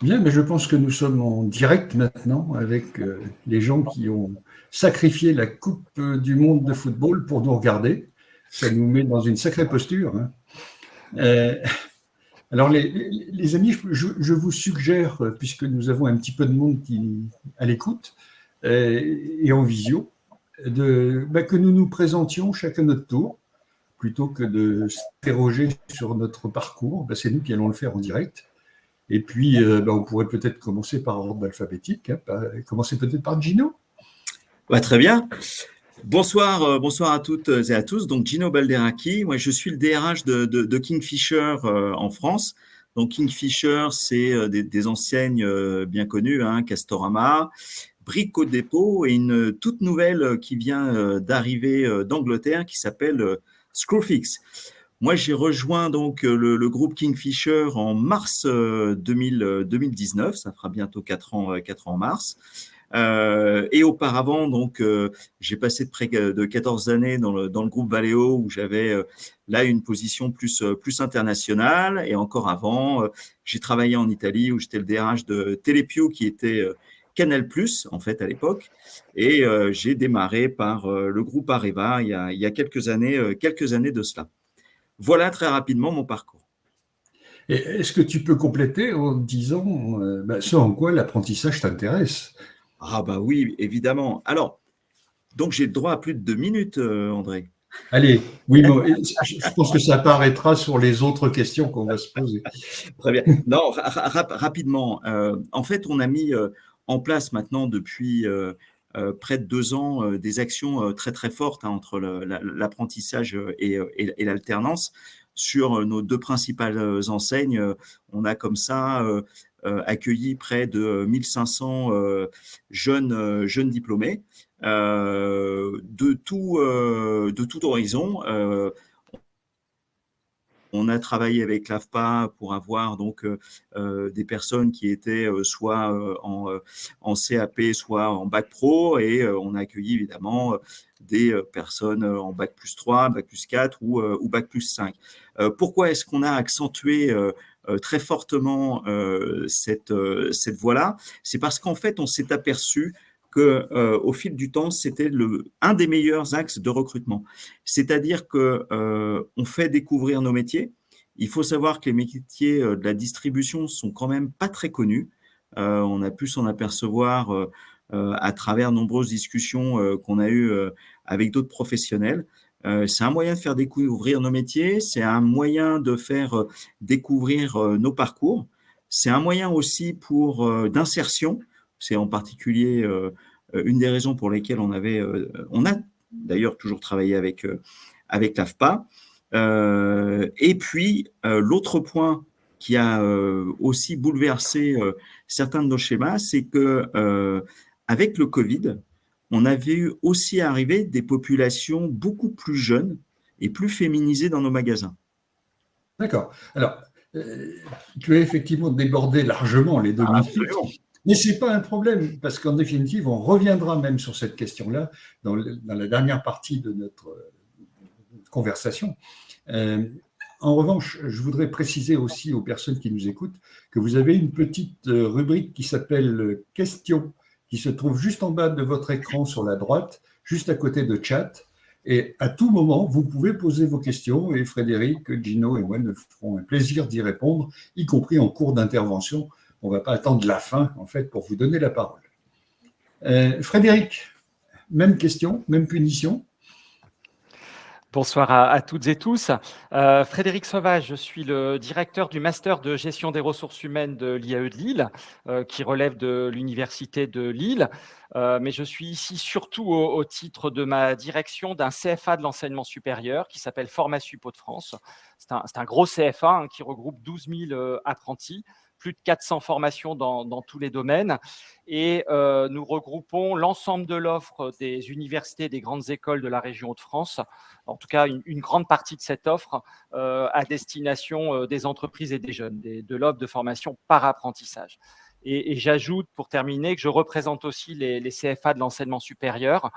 Bien, mais je pense que nous sommes en direct maintenant avec les gens qui ont sacrifié la Coupe du monde de football pour nous regarder. Ça nous met dans une sacrée posture, hein. Euh, alors, les amis, je vous suggère, puisque nous avons un petit peu de monde à l'écoute et en visio, que nous nous présentions chacun notre tour, plutôt que de s'interroger sur notre parcours. C'est nous qui allons le faire en direct. Et puis, on pourrait peut-être commencer par ordre alphabétique, hein, commencer peut-être par Gino. Très bien. Bonsoir, bonsoir à toutes et à tous. Donc, Gino Balderaki, moi, je suis le DRH de Kingfisher en France. Donc, Kingfisher, c'est des enseignes bien connues, hein, Castorama, Brico Dépôt et une toute nouvelle qui vient d'arriver d'Angleterre qui s'appelle Screwfix. Moi, j'ai rejoint donc le groupe Kingfisher en mars 2019. Ça fera bientôt 4 ans en mars. Et auparavant, donc, j'ai passé de près de 14 années dans le groupe Valeo où j'avais là une position plus internationale. Et encore avant, j'ai travaillé en Italie où j'étais le DRH de Telepio qui était Canal+, en fait, à l'époque. Et j'ai démarré par le groupe Areva il y a quelques années de cela. Voilà très rapidement mon parcours. Et est-ce que tu peux compléter en disant ce en quoi l'apprentissage t'intéresse? Ah bah oui, évidemment. Alors, donc j'ai le droit à plus de 2 minutes, André. Allez, oui, je pense que ça apparaîtra sur les autres questions qu'on va se poser. Très bien. Non, rapidement. En fait, on a mis en place maintenant depuis près de 2 ans des actions très très fortes, hein, entre l'apprentissage et l'alternance sur nos deux principales enseignes. On a comme ça accueilli près de 1500 jeunes diplômés de tout horizon. On a travaillé avec l'AFPA pour avoir donc des personnes qui étaient soit en CAP, soit en bac pro, et on a accueilli évidemment des personnes en bac plus 3, bac plus 4 ou bac plus 5. Pourquoi est-ce qu'on a accentué très fortement cette voie-là? C'est parce qu'en fait, on s'est aperçu que, au fil du temps, c'était un des meilleurs axes de recrutement. C'est-à-dire que on fait découvrir nos métiers. Il faut savoir que les métiers de la distribution sont quand même pas très connus. On a pu s'en apercevoir à travers nombreuses discussions qu'on a eues avec d'autres professionnels. C'est un moyen de faire découvrir nos métiers, c'est un moyen de faire découvrir nos parcours, c'est un moyen aussi d'insertion. C'est en particulier une des raisons pour lesquelles on a d'ailleurs toujours travaillé avec l'AFPA. Et puis, l'autre point qui a aussi bouleversé certains de nos schémas, c'est que avec le Covid, on a vu aussi arriver des populations beaucoup plus jeunes et plus féminisées dans nos magasins. D'accord. Alors, tu as effectivement débordé largement les 2 minutes, Absolument. mais ce n'est pas un problème, parce qu'en définitive, on reviendra même sur cette question-là dans la dernière partie de notre conversation. En revanche, je voudrais préciser aussi aux personnes qui nous écoutent que vous avez une petite rubrique qui s'appelle Questions, qui se trouve juste en bas de votre écran sur la droite, juste à côté de Chat. Et à tout moment, vous pouvez poser vos questions et Frédéric, Gino et moi nous ferons un plaisir d'y répondre, y compris en cours d'intervention. On ne va pas attendre la fin, en fait, pour vous donner la parole. Frédéric, même question, même punition. Bonsoir à toutes et tous. Frédéric Sauvage, je suis le directeur du Master de gestion des ressources humaines de l'IAE de Lille, qui relève de l'Université de Lille. Mais je suis ici surtout au titre de ma direction d'un CFA de l'enseignement supérieur qui s'appelle Formasup Hauts-de-France. C'est un gros CFA, hein, qui regroupe 12 000 apprentis, plus de 400 formations dans tous les domaines. Et nous regroupons l'ensemble de l'offre des universités et des grandes écoles de la région Hauts-de-France, en tout cas une grande partie de cette offre à destination des entreprises et des jeunes, de l'offre de formation par apprentissage. Et j'ajoute, pour terminer, que je représente aussi les CFA de l'enseignement supérieur,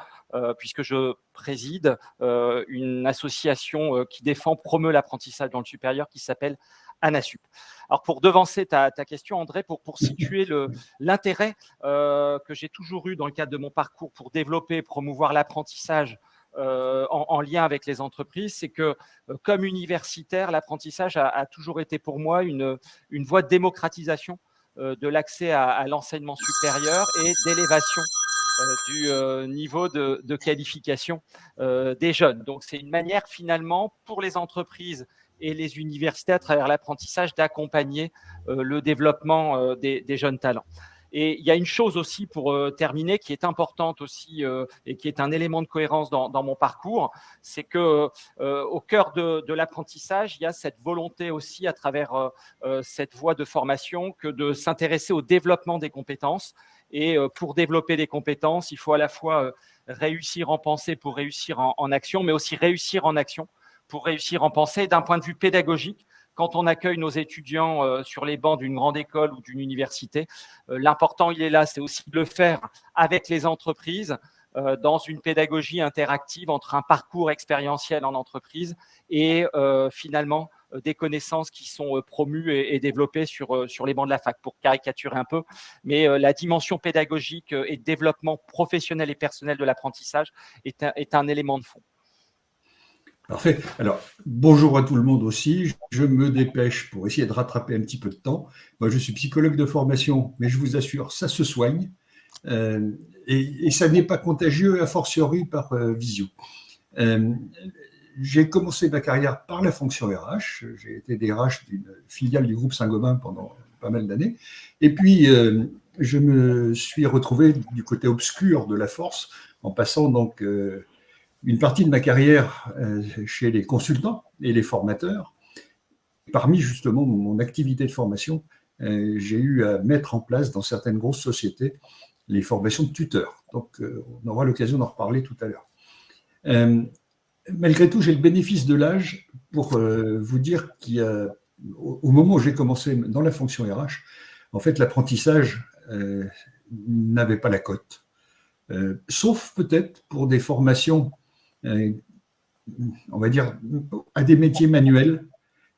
puisque je préside une association qui promeut l'apprentissage dans le supérieur, qui s'appelle ANASUP. Alors, pour devancer ta question, André, pour situer l'intérêt que j'ai toujours eu dans le cadre de mon parcours pour développer et promouvoir l'apprentissage en lien avec les entreprises, c'est que comme universitaire, l'apprentissage a toujours été pour moi une voie de démocratisation de l'accès à l'enseignement supérieur et d'élévation du niveau de qualification des jeunes. Donc, c'est une manière finalement pour les entreprises et les universités à travers l'apprentissage d'accompagner le développement des jeunes talents. Et il y a une chose aussi pour terminer qui est importante aussi et qui est un élément de cohérence dans mon parcours, c'est que au cœur de l'apprentissage, il y a cette volonté aussi à travers cette voie de formation que de s'intéresser au développement des compétences. Et pour développer des compétences, il faut à la fois réussir en pensée pour réussir en action, mais aussi réussir en action pour réussir en pensée d'un point de vue pédagogique. Quand on accueille nos étudiants sur les bancs d'une grande école ou d'une université, l'important, il est là, c'est aussi de le faire avec les entreprises dans une pédagogie interactive entre un parcours expérientiel en entreprise et finalement des connaissances qui sont promues et développées sur les bancs de la fac, pour caricaturer un peu. Mais la dimension pédagogique et de développement professionnel et personnel de l'apprentissage est un élément de fond. Parfait. Alors, bonjour à tout le monde aussi. Je me dépêche pour essayer de rattraper un petit peu de temps. Moi, je suis psychologue de formation, mais je vous assure, ça se soigne. Et ça n'est pas contagieux, a fortiori par visio. J'ai commencé ma carrière par la fonction RH. J'ai été DRH d'une filiale du groupe Saint-Gobain pendant pas mal d'années. Et puis, je me suis retrouvé du côté obscur de la force, en passant donc une partie de ma carrière chez les consultants et les formateurs. Parmi justement mon activité de formation, j'ai eu à mettre en place dans certaines grosses sociétés les formations de tuteurs. Donc, on aura l'occasion d'en reparler tout à l'heure. Malgré tout, j'ai le bénéfice de l'âge pour vous dire qu'au moment où j'ai commencé dans la fonction RH, en fait, l'apprentissage n'avait pas la cote. Sauf peut-être pour des formations on va dire, à des métiers manuels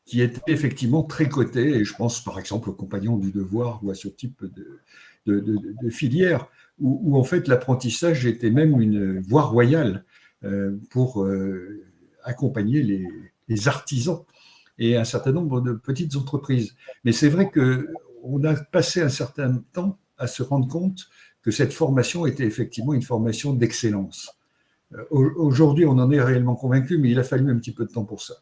qui étaient effectivement très cotés, et je pense par exemple aux compagnons du devoir ou à ce type de filière, où en fait l'apprentissage était même une voie royale pour accompagner les artisans et un certain nombre de petites entreprises. Mais c'est vrai qu'on a passé un certain temps à se rendre compte que cette formation était effectivement une formation d'excellence. Aujourd'hui, on en est réellement convaincu, mais il a fallu un petit peu de temps pour ça.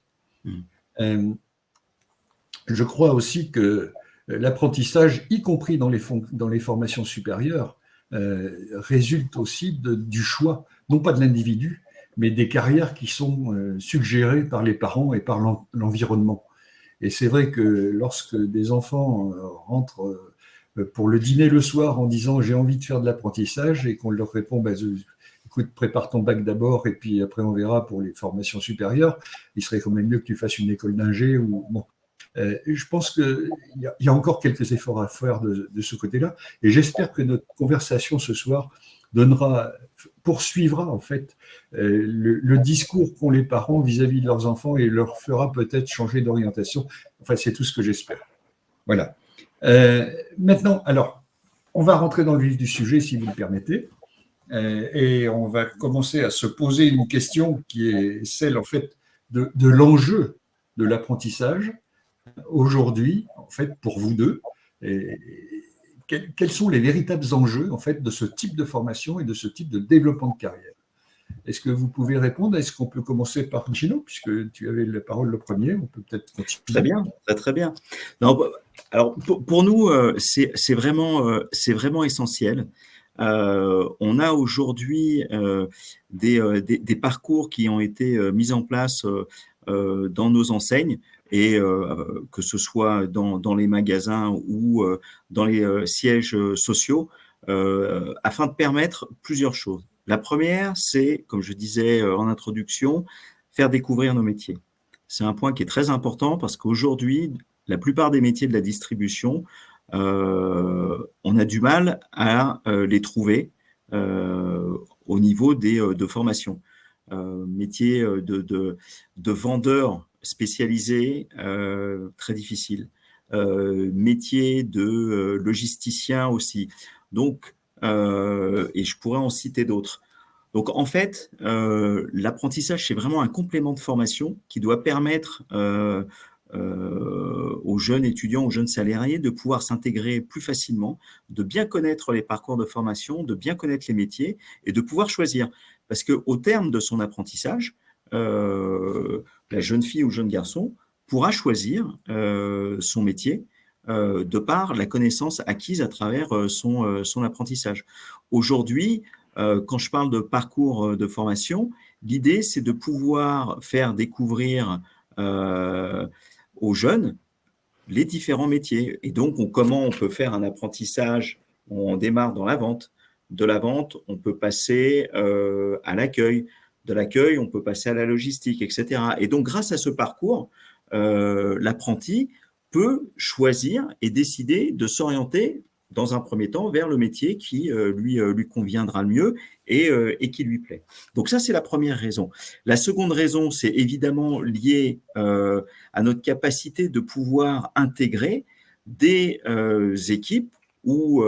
Je crois aussi que l'apprentissage, y compris dans les formations supérieures, résulte aussi du choix, non pas de l'individu, mais des carrières qui sont suggérées par les parents et par l'environnement. Et c'est vrai que lorsque des enfants rentrent pour le dîner le soir en disant « j'ai envie de faire de l'apprentissage » et qu'on leur répond « écoute, prépare ton bac d'abord et puis après on verra pour les formations supérieures. Il serait quand même mieux que tu fasses une école d'ingé ou bon. » Je pense qu'il y a encore quelques efforts à faire de ce côté-là et j'espère que notre conversation ce soir poursuivra en fait le discours qu'ont les parents vis-à-vis de leurs enfants et leur fera peut-être changer d'orientation. Enfin, c'est tout ce que j'espère. Voilà. Maintenant, alors, on va rentrer dans le vif du sujet si vous le permettez. Et on va commencer à se poser une question qui est celle en fait de l'enjeu de l'apprentissage aujourd'hui en fait pour vous deux. Et quels sont les véritables enjeux en fait de ce type de formation et de ce type de développement de carrière? Est-ce que vous pouvez répondre? Est-ce qu'on peut commencer par Gino, puisque tu avais la parole le premier? On peut peut-être continuer. Très bien, très bien. Non, alors pour nous, c'est vraiment essentiel. On a aujourd'hui des parcours qui ont été mis en place dans nos enseignes et que ce soit dans les magasins ou dans les sièges sociaux afin de permettre plusieurs choses. La première, c'est, comme je disais en introduction, faire découvrir nos métiers. C'est un point qui est très important parce qu'aujourd'hui, la plupart des métiers de la distribution on a du mal à les trouver au niveau de formation. Métier de vendeur spécialisé, très difficile. Métier de logisticien aussi. Donc, et je pourrais en citer d'autres. Donc, en fait, l'apprentissage, c'est vraiment un complément de formation qui doit permettre aux jeunes étudiants, aux jeunes salariés de pouvoir s'intégrer plus facilement, de bien connaître les parcours de formation, de bien connaître les métiers et de pouvoir choisir. Parce qu'au terme de son apprentissage, la jeune fille ou jeune garçon pourra choisir son métier de par la connaissance acquise à travers son apprentissage. Aujourd'hui, quand je parle de parcours de formation, l'idée, c'est de pouvoir faire découvrir aux jeunes les différents métiers. Et donc, comment on peut faire un apprentissage? On démarre dans la vente. De la vente, on peut passer à l'accueil. De l'accueil, on peut passer à la logistique, etc. Et donc, grâce à ce parcours, l'apprenti peut choisir et décider de s'orienter dans un premier temps vers le métier qui lui conviendra le mieux et qui lui plaît. Donc ça, c'est la première raison. La seconde raison, c'est évidemment lié à notre capacité de pouvoir intégrer des équipes ou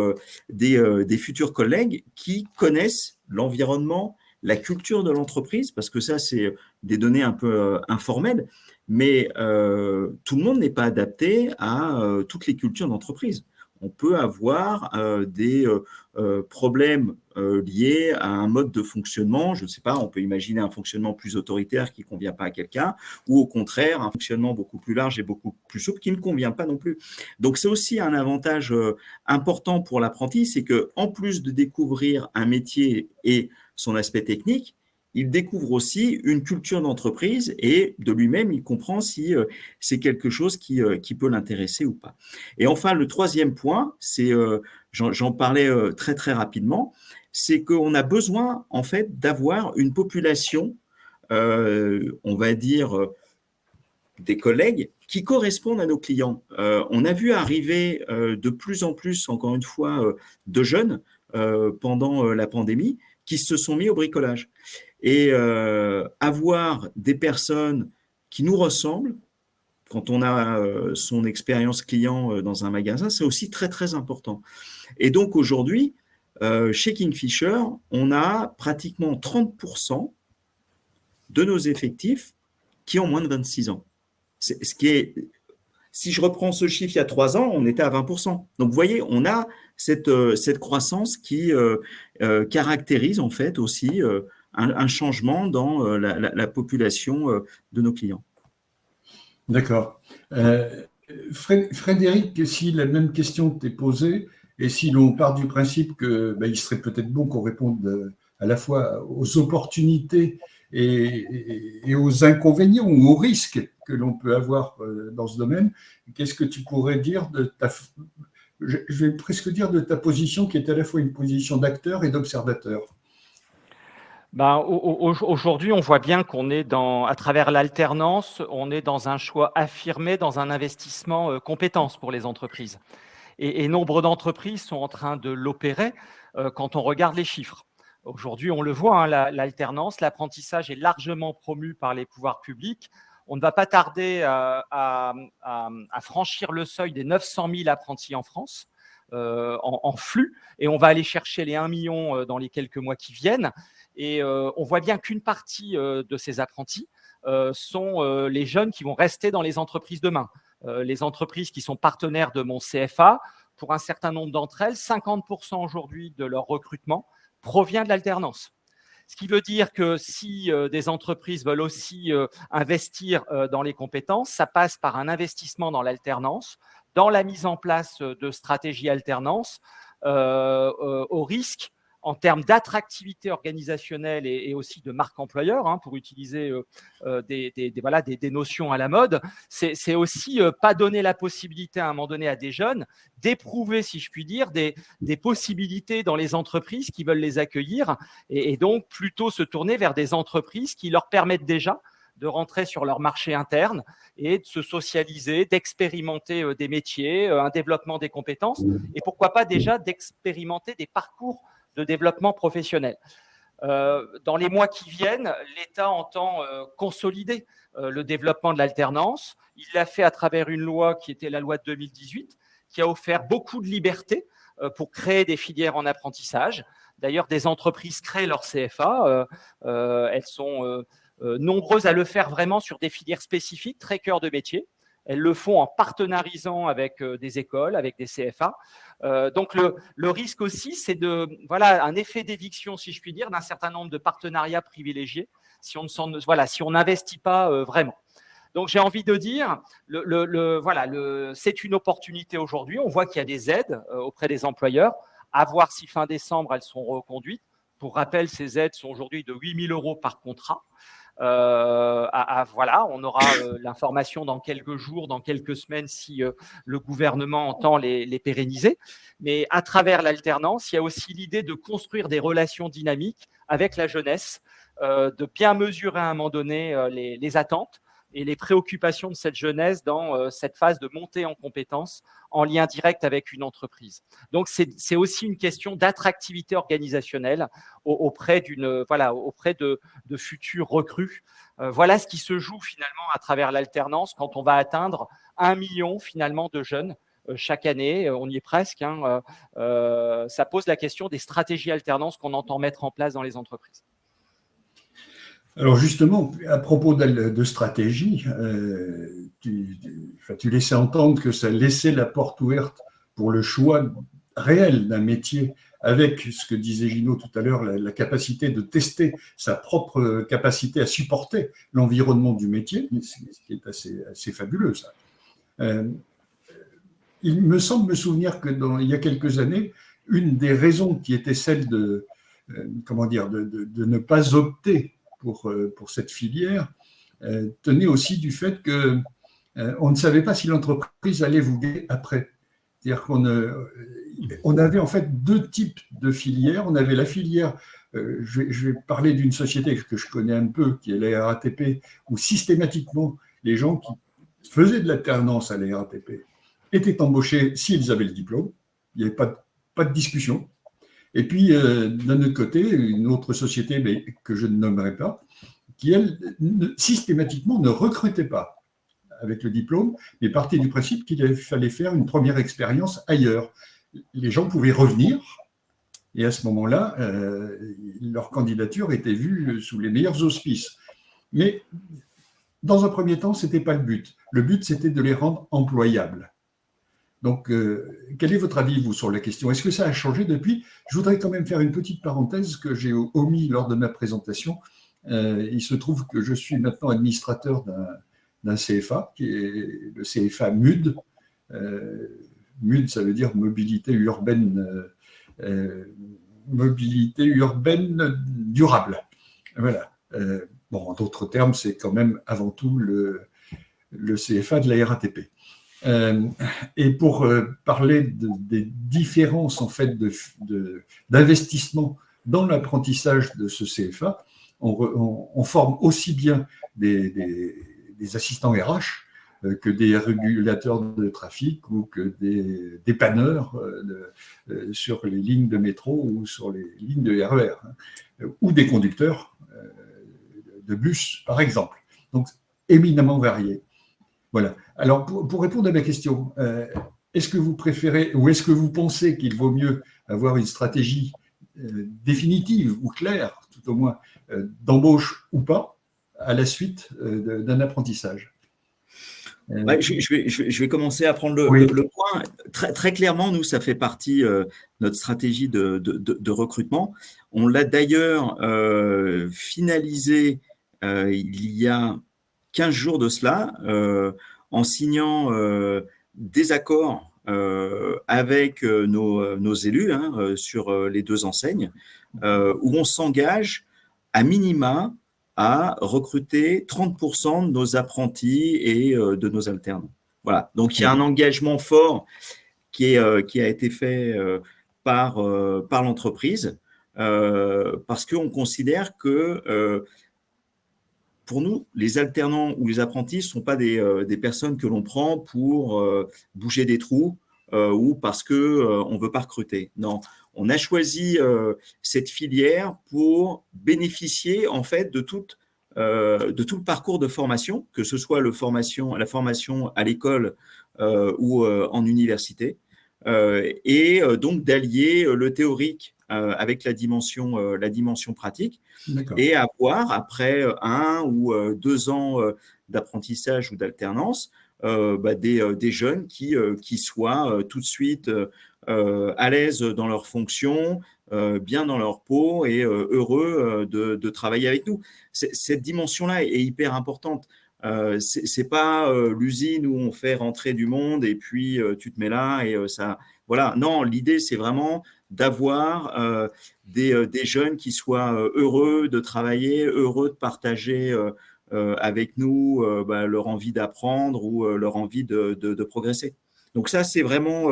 des futurs collègues qui connaissent l'environnement, la culture de l'entreprise, parce que ça, c'est des données un peu informelles, mais tout le monde n'est pas adapté à toutes les cultures d'entreprise. On peut avoir des problèmes liés à un mode de fonctionnement. Je ne sais pas, on peut imaginer un fonctionnement plus autoritaire qui ne convient pas à quelqu'un, ou au contraire, un fonctionnement beaucoup plus large et beaucoup plus souple qui ne convient pas non plus. Donc, c'est aussi un avantage important pour l'apprenti, c'est qu'en plus de découvrir un métier et son aspect technique, il découvre aussi une culture d'entreprise et de lui-même, il comprend si c'est quelque chose qui peut l'intéresser ou pas. Et enfin, le troisième point, c'est, j'en parlais très très rapidement, c'est qu'on a besoin en fait d'avoir une population, on va dire, des collègues qui correspondent à nos clients. On a vu arriver de plus en plus, encore une fois, de jeunes pendant la pandémie qui se sont mis au bricolage. Et avoir des personnes qui nous ressemblent, quand on a son expérience client dans un magasin, c'est aussi très, très important. Et donc aujourd'hui, chez Kingfisher, on a pratiquement 30% de nos effectifs qui ont moins de 26 ans. Ce qui est, si je reprends ce chiffre il y a 3 ans, on était à 20%. Donc vous voyez, on a cette croissance qui caractérise en fait aussi un changement dans la population de nos clients. D'accord. Frédéric, si la même question t'est posée, et si l'on part du principe qu'il serait peut-être bon qu'on réponde à la fois aux opportunités et aux inconvénients ou aux risques que l'on peut avoir dans ce domaine, qu'est-ce que tu pourrais dire je vais presque dire de ta position qui est à la fois une position d'acteur et d'observateur? Aujourd'hui, on voit bien qu'on est à travers l'alternance, on est dans un choix affirmé, dans un investissement compétences pour les entreprises. Et nombre d'entreprises sont en train de l'opérer quand on regarde les chiffres. Aujourd'hui, on le voit, hein, l'alternance, l'apprentissage est largement promu par les pouvoirs publics. On ne va pas tarder à franchir le seuil des 900 000 apprentis en France en flux, et on va aller chercher les 1 million dans les quelques mois qui viennent. Et on voit bien qu'une partie de ces apprentis sont les jeunes qui vont rester dans les entreprises demain. Les entreprises qui sont partenaires de mon CFA, pour un certain nombre d'entre elles, 50% aujourd'hui de leur recrutement provient de l'alternance. Ce qui veut dire que si des entreprises veulent aussi investir dans les compétences, ça passe par un investissement dans l'alternance, dans la mise en place de stratégies alternance, au risque en termes d'attractivité organisationnelle et aussi de marque employeur, hein, pour utiliser des notions à la mode, c'est aussi pas donner la possibilité à un moment donné à des jeunes d'éprouver, si je puis dire, des possibilités dans les entreprises qui veulent les accueillir, et donc plutôt se tourner vers des entreprises qui leur permettent déjà de rentrer sur leur marché interne et de se socialiser, d'expérimenter des métiers, un développement des compétences et pourquoi pas déjà d'expérimenter des parcours de développement professionnel. Dans les mois qui viennent, l'État entend consolider le développement de l'alternance. Il l'a fait à travers une loi qui était la loi de 2018, qui a offert beaucoup de liberté pour créer des filières en apprentissage. D'ailleurs, des entreprises créent leur CFA. Elles sont nombreuses à le faire vraiment sur des filières spécifiques, très cœur de métier. Elles le font en partenarisant avec des écoles, avec des CFA. Donc, le risque aussi, c'est un effet d'éviction, si je puis dire, d'un certain nombre de partenariats privilégiés si on n'investit pas vraiment. Donc, j'ai envie de dire, c'est une opportunité aujourd'hui. On voit qu'il y a des aides auprès des employeurs. À voir si fin décembre, elles sont reconduites. Pour rappel, ces aides sont aujourd'hui de 8 000 € par contrat. On aura l'information dans quelques jours, dans quelques semaines, si le gouvernement entend les pérenniser. Mais à travers l'alternance, il y a aussi l'idée de construire des relations dynamiques avec la jeunesse, de bien mesurer à un moment donné les attentes et les préoccupations de cette jeunesse dans cette phase de montée en compétences en lien direct avec une entreprise. Donc, c'est aussi une question d'attractivité organisationnelle auprès de futurs recrues. Voilà ce qui se joue finalement à travers l'alternance quand on va atteindre 1 million finalement de jeunes chaque année. On y est presque. Ça pose la question des stratégies alternance qu'on entend mettre en place dans les entreprises. Alors justement, à propos de stratégie, tu laissais entendre que ça laissait la porte ouverte pour le choix réel d'un métier avec ce que disait Gino tout à l'heure, la capacité de tester sa propre capacité à supporter l'environnement du métier, ce qui est assez fabuleux ça. Il me semble me souvenir que il y a quelques années, une des raisons qui était celle de ne pas opter pour cette filière tenait aussi du fait qu'on ne savait pas si l'entreprise allait vous guider après. C'est-à-dire qu'on avait en fait deux types de filières. On avait la filière, je vais parler d'une société que je connais un peu, qui est la RATP, où systématiquement les gens qui faisaient de l'alternance à la RATP étaient embauchés s'ils avaient le diplôme. Il n'y avait pas de discussion. Et puis, d'un autre côté, une autre société, mais que je ne nommerai pas, qui, elle, systématiquement ne recrutait pas avec le diplôme, mais partait du principe qu'il fallait faire une première expérience ailleurs. Les gens pouvaient revenir, et à ce moment-là, leur candidature était vue sous les meilleurs auspices. Mais dans un premier temps, ce n'était pas le but. Le but, c'était de les rendre employables. Donc, quel est votre avis, vous, sur la question? Est-ce que ça a changé depuis? Je voudrais quand même faire une petite parenthèse que j'ai omis lors de ma présentation. Il se trouve que je suis maintenant administrateur d'un CFA, qui est le CFA MUD. MUD, ça veut dire mobilité urbaine durable. Voilà. En d'autres termes, c'est quand même avant tout le CFA de la RATP. Et pour parler des différences en fait d'investissement dans l'apprentissage de ce CFA, on forme aussi bien des assistants RH que des régulateurs de trafic ou que des dépanneurs sur les lignes de métro ou sur les lignes de RER, ou des conducteurs de bus, par exemple. Donc, éminemment variés. Voilà. Alors, pour répondre à ma question, est-ce que vous préférez ou est-ce que vous pensez qu'il vaut mieux avoir une stratégie définitive ou claire, tout au moins, d'embauche ou pas, à la suite d'un apprentissage? Je vais commencer à prendre le point. Très clairement, nous, ça fait partie de notre stratégie de recrutement. On l'a d'ailleurs finalisé il y a 15 jours de cela, en signant des accords avec nos élus sur les deux enseignes, où on s'engage à minima à recruter 30% de nos apprentis et de nos alternants. Voilà. Donc, il y a un engagement fort qui a été fait par l'entreprise, parce qu'on considère que pour nous, les alternants ou les apprentis ne sont pas des personnes que l'on prend pour boucher des trous ou parce qu'on ne veut pas recruter. Non, on a choisi cette filière pour bénéficier en fait de tout le parcours de formation, que ce soit la formation à l'école ou en université, et donc d'allier le théorique avec la dimension pratique. D'accord. Et avoir, après 1 ou 2 ans d'apprentissage ou d'alternance, des jeunes qui soient tout de suite à l'aise dans leurs fonctions, bien dans leur peau et heureux de travailler avec nous. Cette dimension-là est hyper importante. C'est pas l'usine où on fait rentrer du monde et puis tu te mets là et ça. Voilà. Non, l'idée c'est vraiment d'avoir des jeunes qui soient heureux de travailler, heureux de partager avec nous leur envie d'apprendre ou leur envie de progresser. Donc ça, c'est vraiment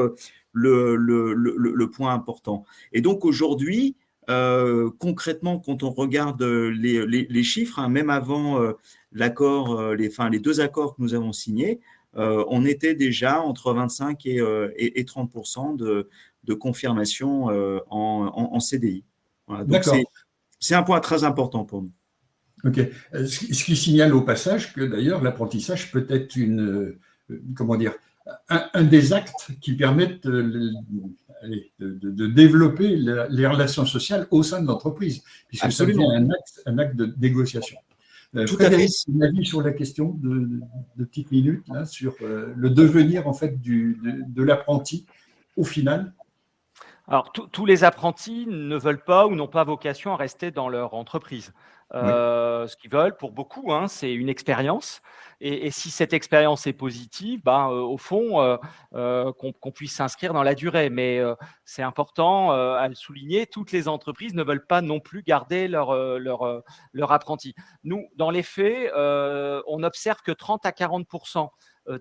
le point important. Et donc aujourd'hui, concrètement, quand on regarde les chiffres, hein, même avant l'accord, les 2 accords que nous avons signés, on était déjà entre 25 et 30% de confirmation en CDI. Voilà, donc c'est un point très important pour nous. Ok. Ce qui signale au passage que d'ailleurs l'apprentissage peut être un des actes qui permettent de développer les relations sociales au sein de l'entreprise, puisque Absolument. Ça devient un acte de négociation. Tout Frédéric, à fait. un avis sur la question de petites minutes là, sur le devenir en fait de l'apprenti au final. Alors, tous les apprentis ne veulent pas ou n'ont pas vocation à rester dans leur entreprise. Ce qu'ils veulent, pour beaucoup, hein, c'est une expérience. Et si cette expérience est positive, au fond, qu'on puisse s'inscrire dans la durée. Mais c'est important à le souligner, toutes les entreprises ne veulent pas non plus garder leur apprenti. Nous, dans les faits, on observe que 30 à 40%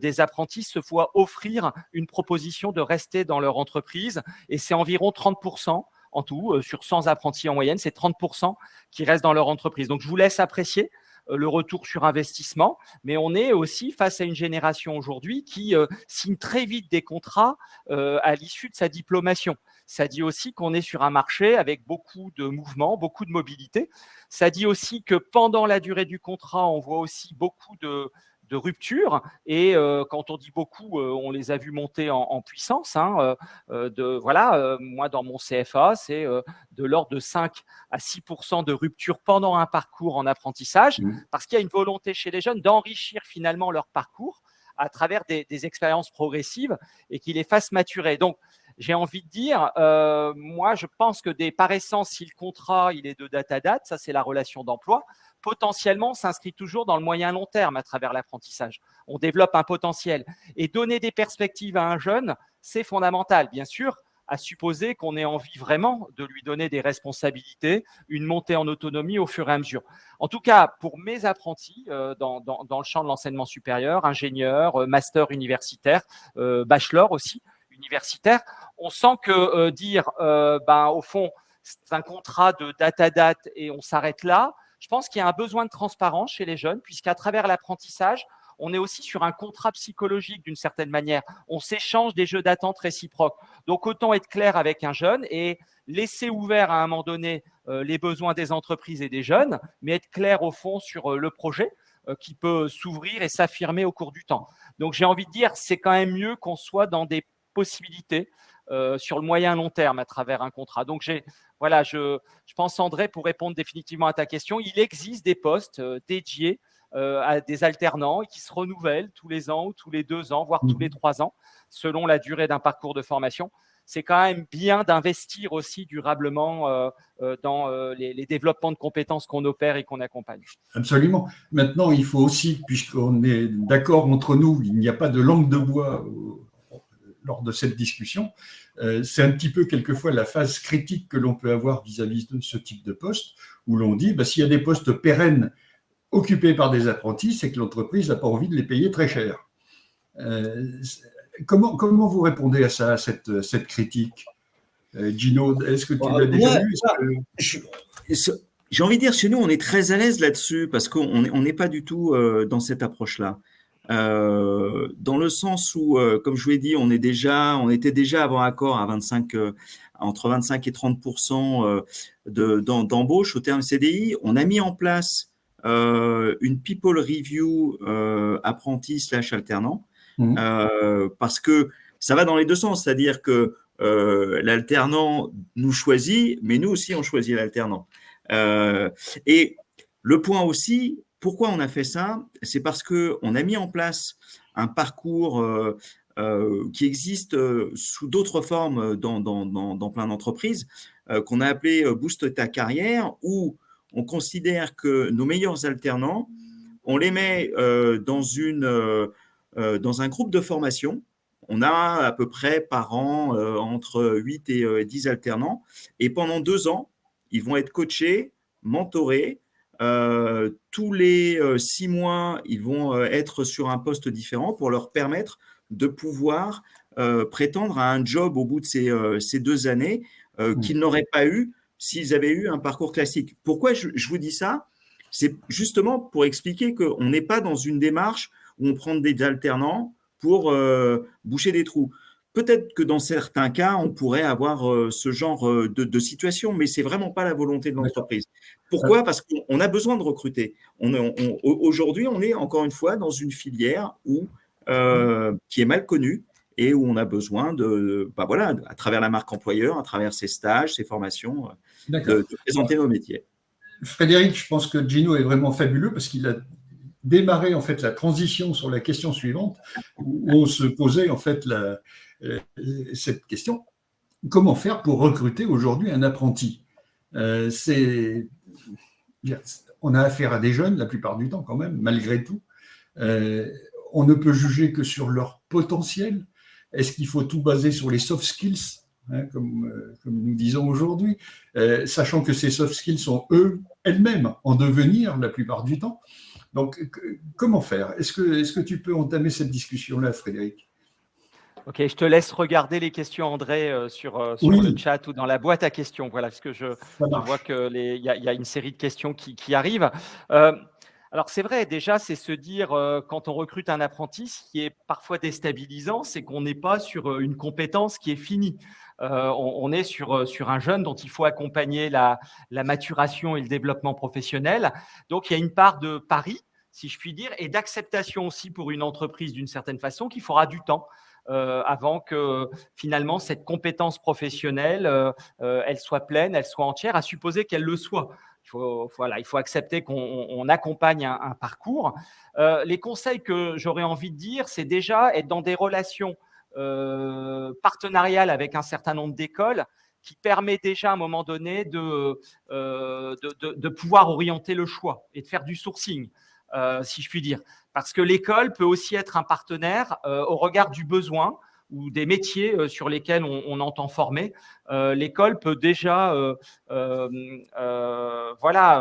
des apprentis se voient offrir une proposition de rester dans leur entreprise et c'est environ 30% en tout, sur 100 apprentis en moyenne, c'est 30% qui restent dans leur entreprise. Donc, je vous laisse apprécier le retour sur investissement, mais on est aussi face à une génération aujourd'hui qui signe très vite des contrats à l'issue de sa diplomation. Ça dit aussi qu'on est sur un marché avec beaucoup de mouvements, beaucoup de mobilité. Ça dit aussi que pendant la durée du contrat, on voit aussi beaucoup de rupture et quand on dit beaucoup, on les a vus monter en puissance. Hein, moi, dans mon CFA, c'est de l'ordre de 5 à 6% de rupture pendant un parcours en apprentissage parce qu'il y a une volonté chez les jeunes d'enrichir finalement leur parcours à travers des expériences progressives et qui les fassent maturer. Donc, j'ai envie de dire, moi, je pense que par essence, si le contrat il est de date à date, ça c'est la relation d'emploi, potentiellement s'inscrit toujours dans le moyen long terme à travers l'apprentissage. On développe un potentiel. Et donner des perspectives à un jeune, c'est fondamental. Bien sûr, à supposer qu'on ait envie vraiment de lui donner des responsabilités, une montée en autonomie au fur et à mesure. En tout cas, pour mes apprentis dans le champ de l'enseignement supérieur, ingénieur, master universitaire, bachelor aussi, universitaire, on sent que dire, au fond, c'est un contrat de date à date et on s'arrête là. Je pense qu'il y a un besoin de transparence chez les jeunes, puisqu'à travers l'apprentissage, on est aussi sur un contrat psychologique d'une certaine manière. On s'échange des jeux d'attente réciproques. Donc, autant être clair avec un jeune et laisser ouvert à un moment donné les besoins des entreprises et des jeunes, mais être clair au fond sur le projet qui peut s'ouvrir et s'affirmer au cours du temps. Donc, j'ai envie de dire, c'est quand même mieux qu'on soit dans des possibilités sur le moyen long terme à travers un contrat. Donc, je pense, André, pour répondre définitivement à ta question, il existe des postes dédiés à des alternants qui se renouvellent tous les ans ou tous les 2 ans, voire tous les 3 ans, selon la durée d'un parcours de formation. C'est quand même bien d'investir aussi durablement dans les développements de compétences qu'on opère et qu'on accompagne. Absolument. Maintenant, il faut aussi, puisqu'on est d'accord entre nous, il n'y a pas de langue de bois lors de cette discussion, c'est un petit peu quelquefois la phase critique que l'on peut avoir vis-à-vis de ce type de poste, où l'on dit, s'il y a des postes pérennes occupés par des apprentis, c'est que l'entreprise n'a pas envie de les payer très cher. Comment vous répondez à ça, à cette critique, Gino? Est-ce que tu l'as déjà vu? J'ai envie de dire, chez nous, on est très à l'aise là-dessus parce qu'on n'est pas du tout dans cette approche-là. Dans le sens où, comme je vous l'ai dit, on était déjà avant accord à 25, entre 25 et 30% d'embauche au terme CDI. On a mis en place une people review apprenti/alternant parce que ça va dans les deux sens, c'est-à-dire que l'alternant nous choisit, mais nous aussi on choisit l'alternant. Et le point aussi, pourquoi on a fait ça? C'est parce qu'on a mis en place un parcours qui existe sous d'autres formes dans plein d'entreprises, qu'on a appelé Boost ta carrière, où on considère que nos meilleurs alternants, on les met dans un groupe de formation. On a à peu près par an entre 8 et 10 alternants. Et pendant 2 ans, ils vont être coachés, mentorés. Tous les 6 mois, ils vont être sur un poste différent pour leur permettre de pouvoir prétendre à un job au bout de ces 2 années qu'ils n'auraient pas eu s'ils avaient eu un parcours classique. Pourquoi je vous dis ça? C'est justement pour expliquer qu'on n'est pas dans une démarche où on prend des alternants pour boucher des trous. Peut-être que dans certains cas, on pourrait avoir ce genre de situation, mais ce n'est vraiment pas la volonté de l'entreprise. Pourquoi? Parce qu'on a besoin de recruter. Aujourd'hui, on est encore une fois dans une filière qui est mal connue et où on a besoin à travers la marque employeur, à travers ses stages, ses formations, de présenter nos métiers. Frédéric, je pense que Gino est vraiment fabuleux parce qu'il a démarré en fait la transition sur la question suivante où on se posait en fait cette question: comment faire pour recruter aujourd'hui un apprenti? On a affaire à des jeunes la plupart du temps quand même, malgré tout. On ne peut juger que sur leur potentiel. Est-ce qu'il faut tout baser sur les soft skills, comme nous disons aujourd'hui, sachant que ces soft skills sont elles-mêmes en devenir la plupart du temps? Donc, comment faire? Est-ce que tu peux entamer cette discussion-là, Frédéric? Ok, je te laisse regarder les questions, André, sur le chat ou dans la boîte à questions. Voilà, parce que je vois qu'il y a une série de questions qui arrivent. Alors, c'est vrai, déjà, c'est se dire, quand on recrute un apprenti, ce qui est parfois déstabilisant, c'est qu'on n'est pas sur une compétence qui est finie. On est sur un jeune dont il faut accompagner la maturation et le développement professionnel. Donc, il y a une part de pari, si je puis dire, et d'acceptation aussi pour une entreprise d'une certaine façon qu'il faudra du temps avant que finalement cette compétence professionnelle, elle soit pleine, elle soit entière, à supposer qu'elle le soit. Il faut accepter qu'on accompagne un parcours. Les conseils que j'aurais envie de dire, c'est déjà être dans des relations partenariales avec un certain nombre d'écoles qui permet déjà à un moment donné de pouvoir orienter le choix et de faire du sourcing, si je puis dire. Parce que l'école peut aussi être un partenaire au regard du besoin ou des métiers sur lesquels on entend former. L'école peut déjà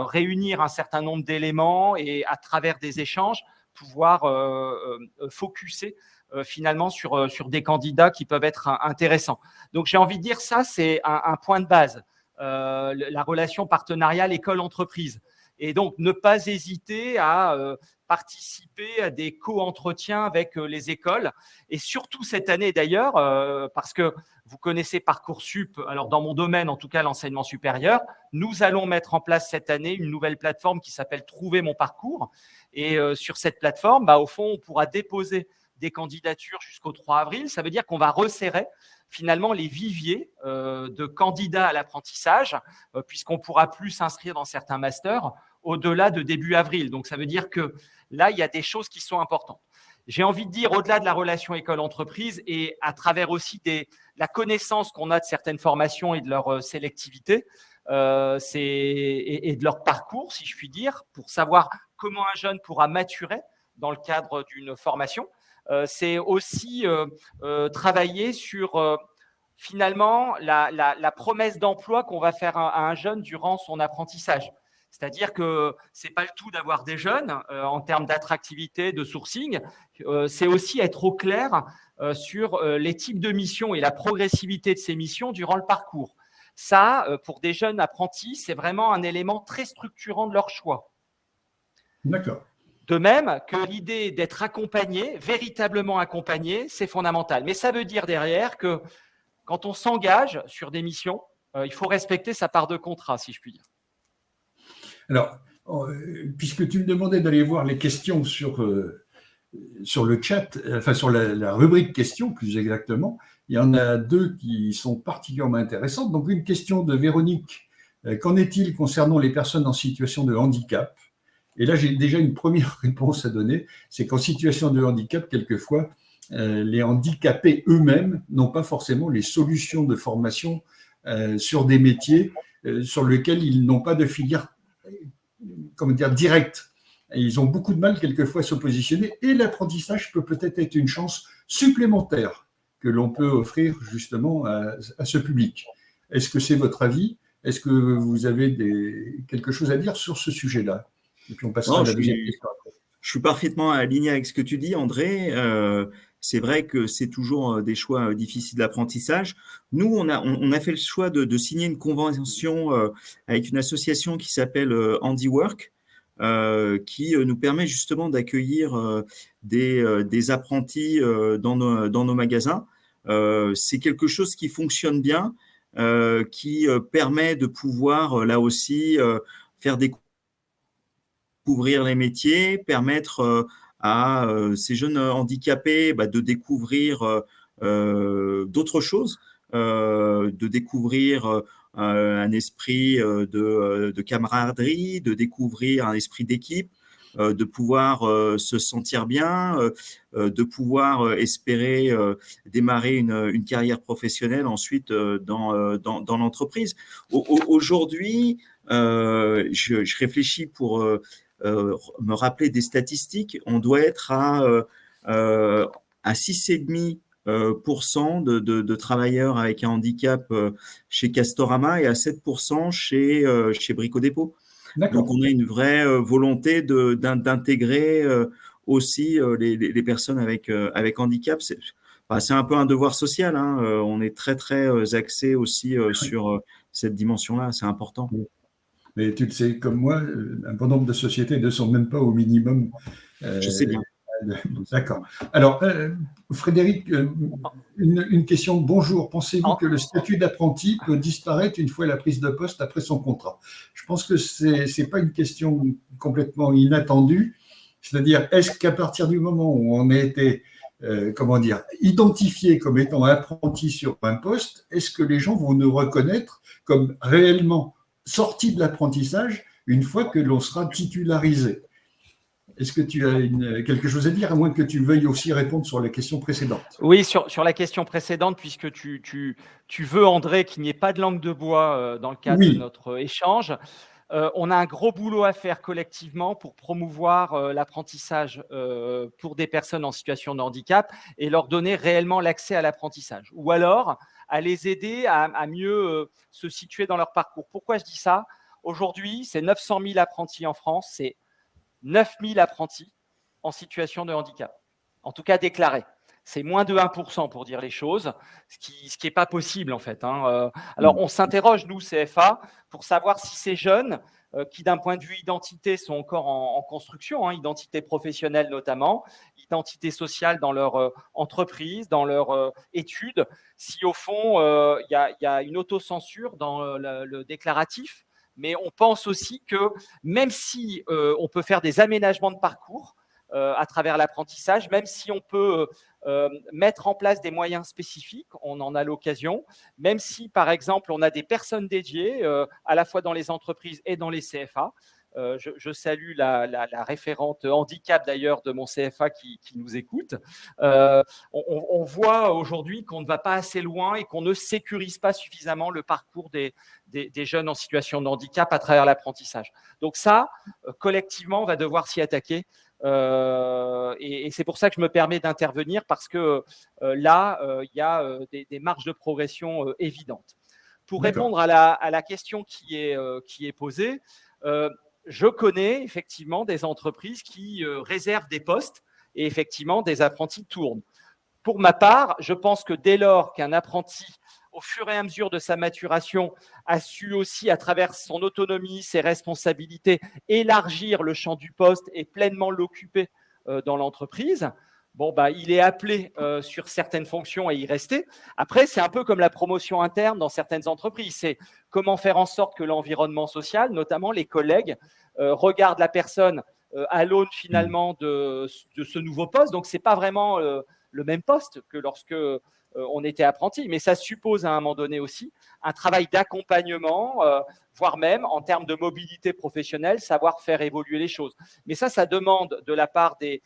réunir un certain nombre d'éléments et à travers des échanges pouvoir focuser finalement sur des candidats qui peuvent être intéressants. Donc j'ai envie de dire ça, c'est un point de base, la relation partenariale école-entreprise. Et donc, ne pas hésiter à participer à des co-entretiens avec les écoles. Et surtout cette année d'ailleurs, parce que vous connaissez Parcoursup, alors dans mon domaine, en tout cas l'enseignement supérieur, nous allons mettre en place cette année une nouvelle plateforme qui s'appelle Trouver mon parcours. Et sur cette plateforme, au fond, on pourra déposer des candidatures jusqu'au 3 avril. Ça veut dire qu'on va resserrer finalement les viviers de candidats à l'apprentissage, puisqu'on ne pourra plus s'inscrire dans certains masters au-delà de début avril. Donc, ça veut dire que là, il y a des choses qui sont importantes. J'ai envie de dire, au-delà de la relation école-entreprise et à travers aussi la connaissance qu'on a de certaines formations et de leur sélectivité et de leur parcours, si je puis dire, pour savoir comment un jeune pourra maturer dans le cadre d'une formation, c'est aussi travailler sur finalement la promesse d'emploi qu'on va faire à un jeune durant son apprentissage. C'est-à-dire que ce n'est pas le tout d'avoir des jeunes en termes d'attractivité, de sourcing. C'est aussi être au clair sur les types de missions et la progressivité de ces missions durant le parcours. Ça, pour des jeunes apprentis, c'est vraiment un élément très structurant de leur choix. D'accord. De même que l'idée d'être accompagné, véritablement accompagné, c'est fondamental. Mais ça veut dire derrière que quand on s'engage sur des missions, il faut respecter sa part de contrat, si je puis dire. Alors, puisque tu me demandais d'aller voir les questions sur le chat, enfin sur la rubrique questions plus exactement, il y en a 2 qui sont particulièrement intéressantes. Donc une question de Véronique, qu'en est-il concernant les personnes en situation de handicap? Et là, j'ai déjà une première réponse à donner, c'est qu'en situation de handicap, quelquefois, les handicapés eux-mêmes n'ont pas forcément les solutions de formation sur des métiers sur lesquels ils n'ont pas de filière, comment dire, directe. Et ils ont beaucoup de mal quelquefois à se positionner et l'apprentissage peut peut-être être une chance supplémentaire que l'on peut offrir justement à ce public. Est-ce que c'est votre avis? Est-ce que vous avez quelque chose à dire sur ce sujet-là? Et puis on passera à la deuxième question après. Je suis parfaitement aligné avec ce que tu dis, André. C'est vrai que c'est toujours des choix difficiles d'apprentissage. Nous, on a fait le choix de signer une convention avec une association qui s'appelle Handiwork, qui nous permet justement d'accueillir des apprentis dans nos magasins. C'est quelque chose qui fonctionne bien, qui permet de pouvoir là aussi faire découvrir les métiers, permettre à ces jeunes handicapés de découvrir d'autres choses, de découvrir un esprit de camaraderie, de découvrir un esprit d'équipe, de pouvoir se sentir bien, de pouvoir espérer démarrer une carrière professionnelle ensuite dans l'entreprise. Aujourd'hui, je réfléchis pour me rappeler des statistiques. On doit être à 6,5% de travailleurs avec un handicap chez Castorama et à 7% chez Brico Dépôt. Donc, on a une vraie volonté d'intégrer aussi les personnes avec handicap. C'est un peu un devoir social. Hein. On est très, très axé aussi sur cette dimension-là. C'est important. Mais tu le sais comme moi, un bon nombre de sociétés ne sont même pas au minimum. Je sais bien. D'accord. Alors, Frédéric, une question. Bonjour. Pensez-vous que le statut d'apprenti peut disparaître une fois la prise de poste après son contrat? Je pense que c'est pas une question complètement inattendue. C'est-à-dire, est-ce qu'à partir du moment où on a été, identifié comme étant apprenti sur un poste, est-ce que les gens vont nous reconnaître comme réellement sortis de l'apprentissage une fois que l'on sera titularisé? Est-ce que tu as quelque chose à dire, à moins que tu veuilles aussi répondre sur la question précédente? Oui, sur la question précédente, puisque tu veux, André, qu'il n'y ait pas de langue de bois dans le cadre de notre échange. On a un gros boulot à faire collectivement pour promouvoir l'apprentissage pour des personnes en situation de handicap et leur donner réellement l'accès à l'apprentissage. Ou alors, à les aider à mieux se situer dans leur parcours. Pourquoi je dis ça? Aujourd'hui, c'est 900 000 apprentis en France, c'est 9 000 apprentis en situation de handicap, en tout cas déclarés. C'est moins de 1% pour dire les choses, ce qui n'est pas possible en fait. Hein. Alors on s'interroge, nous, CFA, pour savoir si ces jeunes qui d'un point de vue identité sont encore en construction, hein, identité professionnelle notamment, identité sociale dans leur entreprise, dans leur études, si au fond il y a une autocensure dans le déclaratif. Mais on pense aussi que même si on peut faire des aménagements de parcours à travers l'apprentissage, même si on peut mettre en place des moyens spécifiques, on en a l'occasion, même si, par exemple, on a des personnes dédiées à la fois dans les entreprises et dans les CFA. Je salue la référente handicap d'ailleurs de mon CFA qui nous écoute. On voit aujourd'hui qu'on ne va pas assez loin et qu'on ne sécurise pas suffisamment le parcours des jeunes en situation de handicap à travers l'apprentissage. Donc ça, collectivement, on va devoir s'y attaquer. Et c'est pour ça que je me permets d'intervenir parce que là, il y a des marges de progression évidentes. Pour répondre à la question qui est posée, je connais effectivement des entreprises qui réservent des postes et effectivement des apprentis tournent. Pour ma part, je pense que dès lors qu'un apprenti au fur et à mesure de sa maturation, a su aussi, à travers son autonomie, ses responsabilités, élargir le champ du poste et pleinement l'occuper dans l'entreprise, il est appelé sur certaines fonctions à y rester. Après, c'est un peu comme la promotion interne dans certaines entreprises. C'est comment faire en sorte que l'environnement social, notamment les collègues, regardent la personne à l'aune finalement de ce nouveau poste. Donc, ce n'est pas vraiment le même poste que lorsque on était apprenti, mais ça suppose à un moment donné aussi un travail d'accompagnement, voire même en termes de mobilité professionnelle, savoir faire évoluer les choses. Mais ça demande de la part des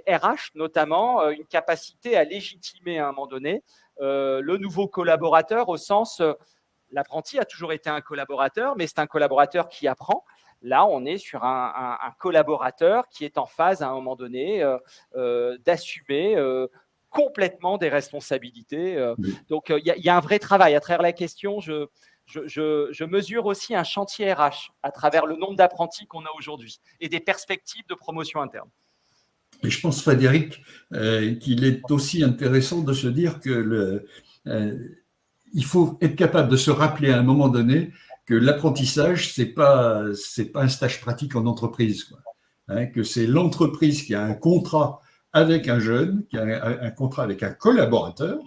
RH notamment une capacité à légitimer à un moment donné le nouveau collaborateur au sens, l'apprenti a toujours été un collaborateur, mais c'est un collaborateur qui apprend. Là, on est sur un collaborateur qui est en phase à un moment donné d'assumer complètement des responsabilités. Donc, il y a un vrai travail. À travers la question, je mesure aussi un chantier RH à travers le nombre d'apprentis qu'on a aujourd'hui et des perspectives de promotion interne. Et je pense, Frédéric, qu'il est aussi intéressant de se dire que il faut être capable de se rappeler à un moment donné que l'apprentissage, c'est pas un stage pratique en entreprise, quoi. Que c'est l'entreprise qui a un contrat avec un jeune, qui a un contrat avec un collaborateur,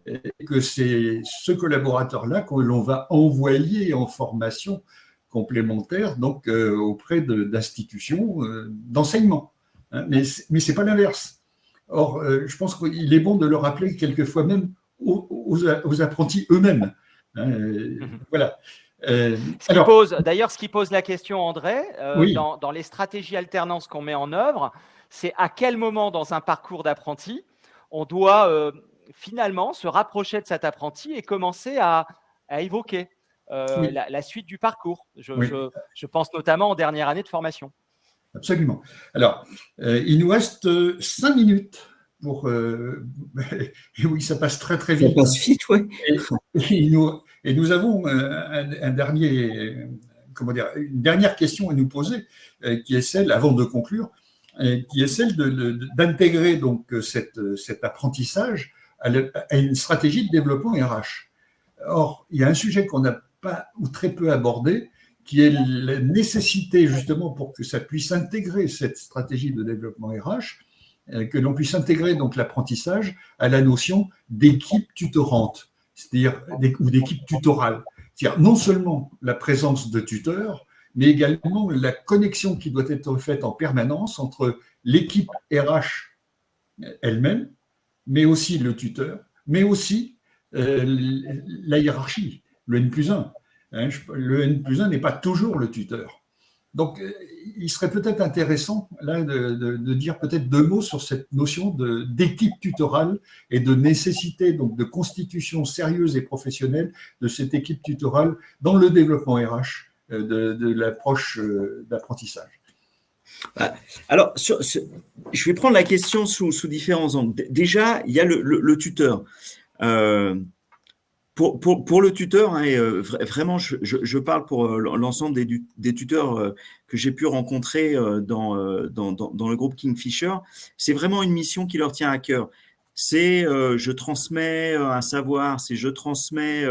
et que c'est ce collaborateur-là que l'on va envoyer en formation complémentaire, donc auprès d'institutions d'enseignement. Mais ce n'est pas l'inverse. Or, je pense qu'il est bon de le rappeler quelquefois même aux apprentis eux-mêmes. Voilà. Ce qui pose la question, André, oui. dans les stratégies alternance qu'on met en œuvre, c'est à quel moment dans un parcours d'apprenti, on doit finalement se rapprocher de cet apprenti et commencer à évoquer la suite du parcours. Je pense notamment en dernière année de formation. Absolument. Alors, il nous reste 5 minutes pour. Et oui, ça passe très, très vite. Ça passe vite, oui. Et nous avons une dernière question à nous poser, qui est celle, avant de conclure, qui est celle d'intégrer donc cet apprentissage à une stratégie de développement RH. Or, il y a un sujet qu'on n'a pas ou très peu abordé, qui est la nécessité, justement, pour que ça puisse intégrer cette stratégie de développement RH, que l'on puisse intégrer donc l'apprentissage à la notion d'équipe tutorante, c'est-à-dire ou d'équipe tutorale. C'est-à-dire non seulement la présence de tuteurs, mais également la connexion qui doit être faite en permanence entre l'équipe RH elle-même, mais aussi le tuteur, mais aussi la hiérarchie, le N+1. Le N+1 n'est pas toujours le tuteur. Donc, il serait peut-être intéressant là de dire peut-être 2 mots sur cette notion d'équipe tutorale et de nécessité donc de constitution sérieuse et professionnelle de cette équipe tutorale dans le développement RH de l'approche d'apprentissage. Alors, je vais prendre la question sous différents angles. Déjà, il y a le tuteur. Pour le tuteur, vraiment, je parle pour l'ensemble des tuteurs que j'ai pu rencontrer dans le groupe Kingfisher, c'est vraiment une mission qui leur tient à cœur. C'est je transmets un savoir, c'est je transmets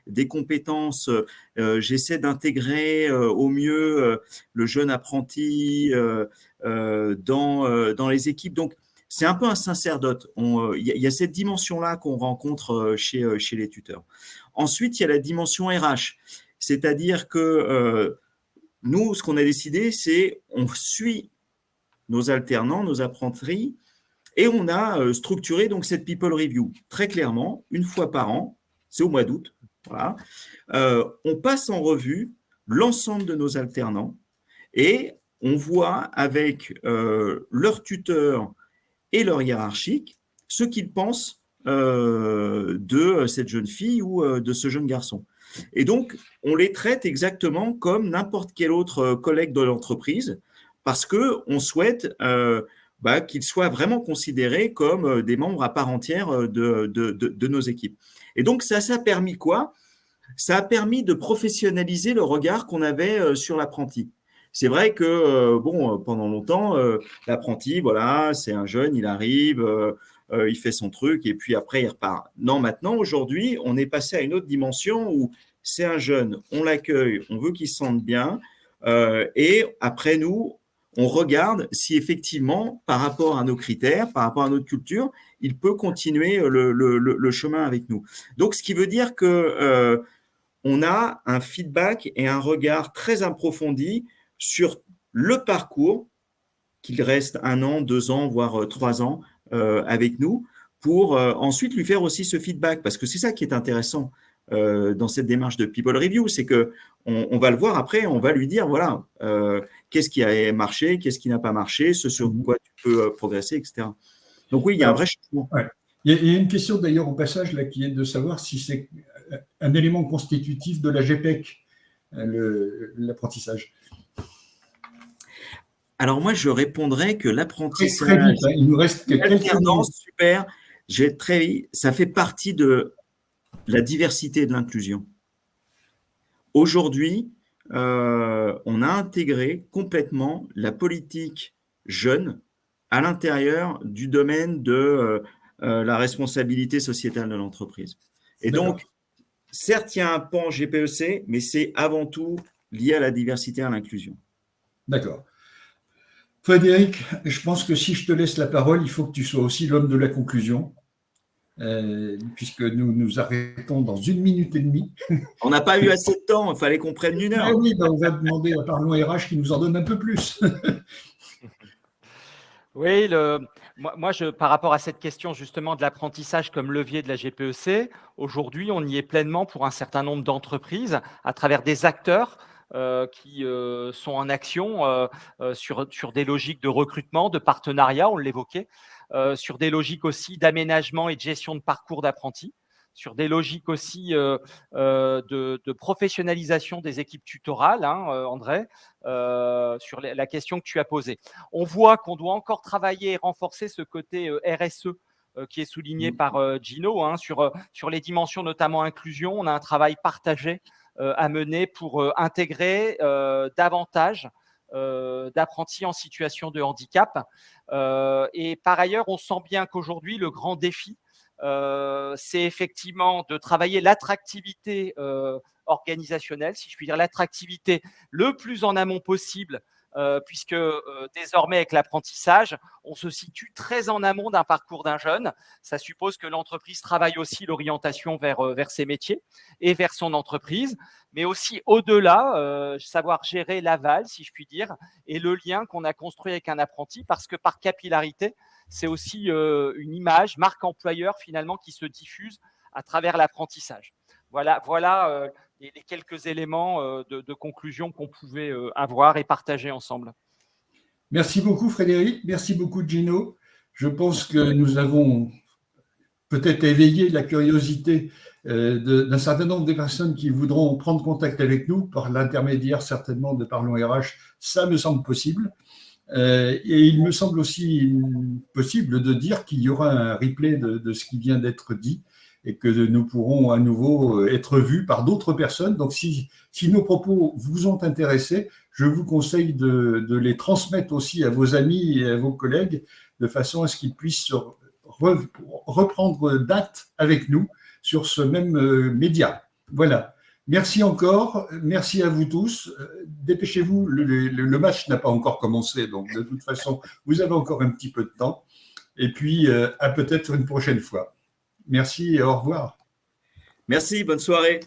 des compétences, j'essaie d'intégrer au mieux le jeune apprenti dans les équipes. Donc, c'est un peu un sacerdoce. Il y a cette dimension-là qu'on rencontre chez les tuteurs. Ensuite, il y a la dimension RH. C'est-à-dire que nous, ce qu'on a décidé, c'est on suit nos alternants, nos apprentis, et on a structuré donc cette People Review. Très clairement, une fois par an, c'est au mois d'août, voilà, on passe en revue l'ensemble de nos alternants et on voit avec leurs tuteurs et leur hiérarchique, ce qu'ils pensent de cette jeune fille ou de ce jeune garçon. Et donc, on les traite exactement comme n'importe quel autre collègue de l'entreprise parce qu'on souhaite qu'ils soient vraiment considérés comme des membres à part entière de nos équipes. Et donc, ça a permis quoi ? Ça a permis de professionnaliser le regard qu'on avait sur l'apprenti. c'est vrai que pendant longtemps, l'apprenti, voilà, c'est un jeune, il arrive, il fait son truc et puis après il repart. Non, maintenant, aujourd'hui, on est passé à une autre dimension où c'est un jeune, on l'accueille, on veut qu'il se sente bien et après nous, on regarde si effectivement, par rapport à nos critères, par rapport à notre culture, il peut continuer le chemin avec nous. Donc, ce qui veut dire que on a un feedback et un regard très approfondi sur le parcours, qu'il reste 1 an, 2 ans, voire 3 ans avec nous, pour ensuite lui faire aussi ce feedback. Parce que c'est ça qui est intéressant dans cette démarche de People Review, c'est qu'on va le voir après, on va lui dire, voilà, qu'est-ce qui a marché, qu'est-ce qui n'a pas marché, ce sur quoi tu peux progresser, etc. Donc oui, il y a un vrai changement. Ouais. Il y a une question d'ailleurs au passage là, qui est de savoir si c'est un élément constitutif de la GPEC, l'apprentissage. Alors moi, je répondrais que l'apprentissage… Très vite, hein, il nous reste quelques minutes. Super, ça fait partie de la diversité et de l'inclusion. Aujourd'hui, on a intégré complètement la politique jeune à l'intérieur du domaine de la responsabilité sociétale de l'entreprise. Et donc, certes, il y a un pan GPEC, mais c'est avant tout lié à la diversité et à l'inclusion. D'accord. Frédéric, je pense que si je te laisse la parole, il faut que tu sois aussi l'homme de la conclusion, puisque nous nous arrêtons dans 1 minute et demie. On n'a pas eu assez de temps, il fallait qu'on prenne 1 heure. Ah oui, on va demander à Parlons RH qui nous en donne un peu plus. Oui, moi, par rapport à cette question justement de l'apprentissage comme levier de la GPEC, aujourd'hui, on y est pleinement pour un certain nombre d'entreprises à travers des acteurs qui sont en action sur des logiques de recrutement, de partenariat, on l'évoquait, sur des logiques aussi d'aménagement et de gestion de parcours d'apprentis, sur des logiques aussi de professionnalisation des équipes tutorales, André, sur la question que tu as posée. On voit qu'on doit encore travailler et renforcer ce côté RSE qui est souligné par Gino, sur les dimensions notamment inclusion. On a un travail partagé à mener pour intégrer davantage d'apprentis en situation de handicap. Et par ailleurs, on sent bien qu'aujourd'hui, le grand défi, c'est effectivement de travailler l'attractivité organisationnelle, si je puis dire, l'attractivité le plus en amont possible, puisque désormais avec l'apprentissage, on se situe très en amont d'un parcours d'un jeune. Ça suppose que l'entreprise travaille aussi l'orientation vers ses métiers et vers son entreprise, mais aussi au-delà, savoir gérer l'aval, si je puis dire, et le lien qu'on a construit avec un apprenti, parce que par capillarité, c'est aussi une image, marque employeur finalement qui se diffuse à travers l'apprentissage. Voilà les quelques éléments de conclusion qu'on pouvait avoir et partager ensemble. Merci beaucoup Frédéric, merci beaucoup Gino. Je pense que nous avons peut-être éveillé la curiosité d'un certain nombre de personnes qui voudront prendre contact avec nous par l'intermédiaire certainement de Parlons RH. Ça me semble possible. Et il me semble aussi possible de dire qu'il y aura un replay de ce qui vient d'être dit et que nous pourrons à nouveau être vus par d'autres personnes. Donc, si nos propos vous ont intéressé, je vous conseille de les transmettre aussi à vos amis et à vos collègues de façon à ce qu'ils puissent reprendre date avec nous sur ce même média. Voilà. Merci encore, merci à vous tous. Dépêchez-vous, le match n'a pas encore commencé, donc de toute façon, vous avez encore un petit peu de temps. Et puis, à peut-être une prochaine fois. Merci et au revoir. Merci, bonne soirée.